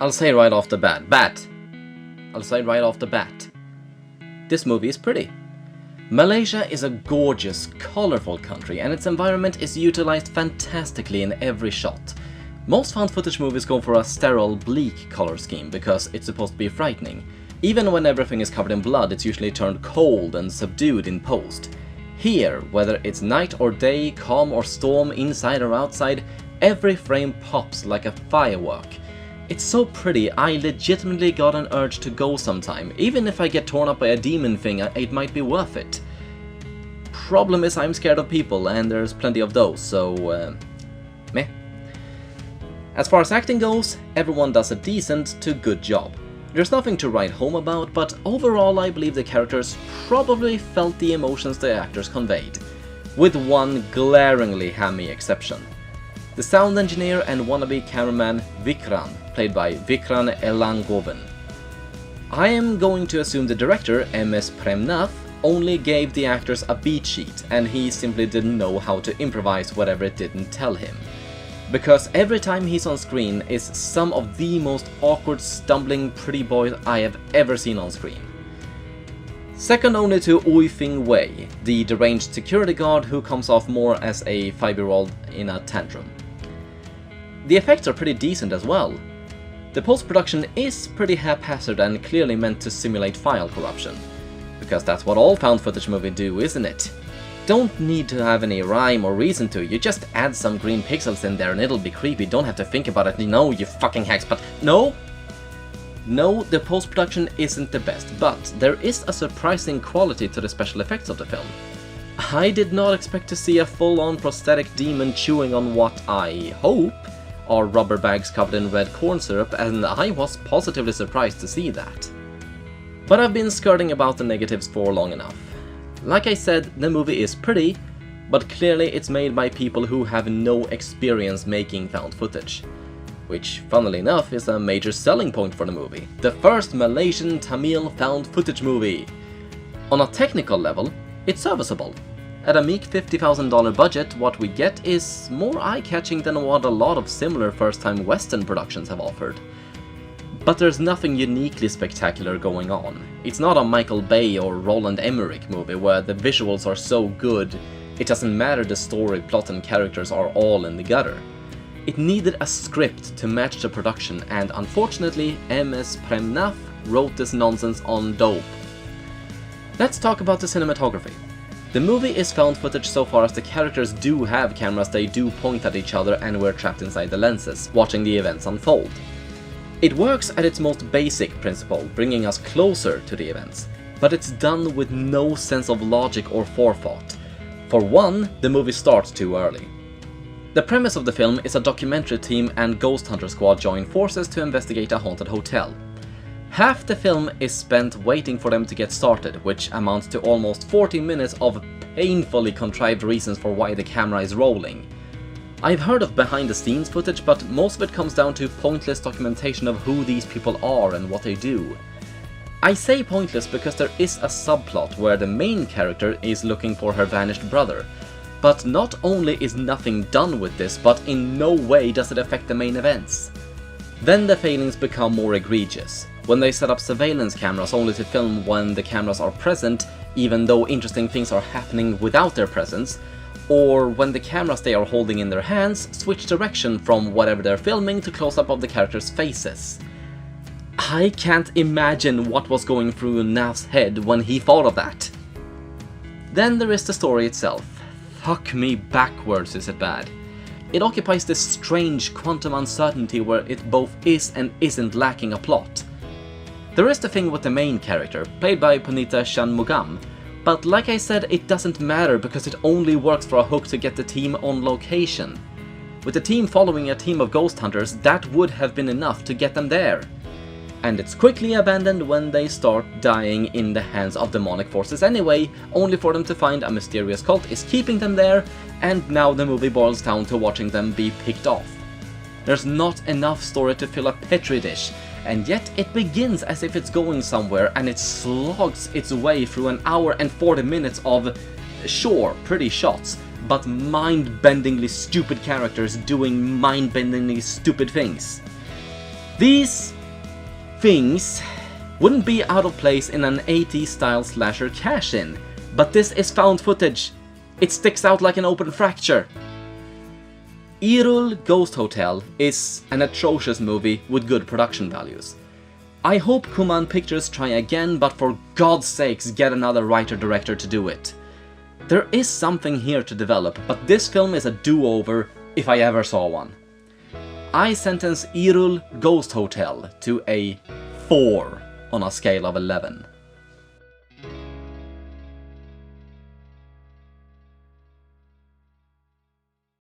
I'll say right off the bat. I'll say right off the bat. This movie is pretty. Malaysia is a gorgeous, colorful country, and its environment is utilized fantastically in every shot. Most found footage movies go for a sterile, bleak color scheme because it's supposed to be frightening. Even when everything is covered in blood, it's usually turned cold and subdued in post. Here, whether it's night or day, calm or storm, inside or outside, every frame pops like a firework. It's so pretty, I legitimately got an urge to go sometime. Even if I get torn up by a demon thing, it might be worth it. Problem is I'm scared of people, and there's plenty of those, so meh. As far as acting goes, everyone does a decent to good job. There's nothing to write home about, but overall I believe the characters probably felt the emotions the actors conveyed, with one glaringly hammy exception. The sound engineer and wannabe cameraman Vikran, played by Vikran Elangoven. I am going to assume the director, MS Premnath, only gave the actors a beat sheet and he simply didn't know how to improvise whatever it didn't tell him. Because every time he's on screen is some of the most awkward, stumbling pretty boys I have ever seen on screen. Second only to Ui Fing Wei, the deranged security guard who comes off more as a 5-year-old in a tantrum. The effects are pretty decent as well. The post-production is pretty haphazard and clearly meant to simulate file corruption. Because that's what all found footage movies do, isn't it? Don't need to have any rhyme or reason to, you just add some green pixels in there and it'll be creepy, don't have to think about it, no you fucking hacks, but no! No, the post-production isn't the best, but there is a surprising quality to the special effects of the film. I did not expect to see a full-on prosthetic demon chewing on what I hope are rubber bags covered in red corn syrup, and I was positively surprised to see that. But I've been skirting about the negatives for long enough. Like I said, the movie is pretty, but clearly it's made by people who have no experience making found footage. Which, funnily enough, is a major selling point for the movie. The first Malaysian Tamil found footage movie. On a technical level, it's serviceable. At a meek $50,000 budget, what we get is more eye-catching than what a lot of similar first-time Western productions have offered. But there's nothing uniquely spectacular going on. It's not a Michael Bay or Roland Emmerich movie where the visuals are so good, it doesn't matter the story, plot and characters are all in the gutter. It needed a script to match the production, and unfortunately MS Premnath wrote this nonsense on dope. Let's talk about the cinematography. The movie is found footage so far as the characters do have cameras they do point at each other and we're trapped inside the lenses, watching the events unfold. It works at its most basic principle, bringing us closer to the events, but it's done with no sense of logic or forethought. For one, the movie starts too early. The premise of the film is a documentary team and ghost hunter squad join forces to investigate a haunted hotel. Half the film is spent waiting for them to get started, which amounts to almost 40 minutes of painfully contrived reasons for why the camera is rolling. I've heard of behind the scenes footage, but most of it comes down to pointless documentation of who these people are and what they do. I say pointless because there is a subplot where the main character is looking for her vanished brother. But not only is nothing done with this, but in no way does it affect the main events. Then the failings become more egregious, when they set up surveillance cameras only to film when the cameras are present, even though interesting things are happening without their presence, or when the cameras they are holding in their hands switch direction from whatever they're filming to close-up of the characters' faces. I can't imagine what was going through Nav's head when he thought of that. Then there is the story itself. Fuck me backwards, is it bad. It occupies this strange quantum uncertainty where it both is and isn't lacking a plot. There is the thing with the main character, played by Punita Shanmugam, but like I said, it doesn't matter because it only works for a hook to get the team on location. With the team following a team of ghost hunters, that would have been enough to get them there. And it's quickly abandoned when they start dying in the hands of demonic forces anyway, only for them to find a mysterious cult is keeping them there, and now the movie boils down to watching them be picked off. There's not enough story to fill a petri dish, and yet it begins as if it's going somewhere and it slogs its way through an hour and 40 minutes of, sure, pretty shots, but mind-bendingly stupid characters doing mind-bendingly stupid things. These things wouldn't be out of place in an 80s style slasher cash-in, but this is found footage. It sticks out like an open fracture. IRUL Ghost Hotel is an atrocious movie with good production values. I hope Kuman Pictures try again, but for God's sakes get another writer-director to do it. There is something here to develop, but this film is a do-over if I ever saw one. I sentence IRUL Ghost Hotel to a 4 on a scale of 11.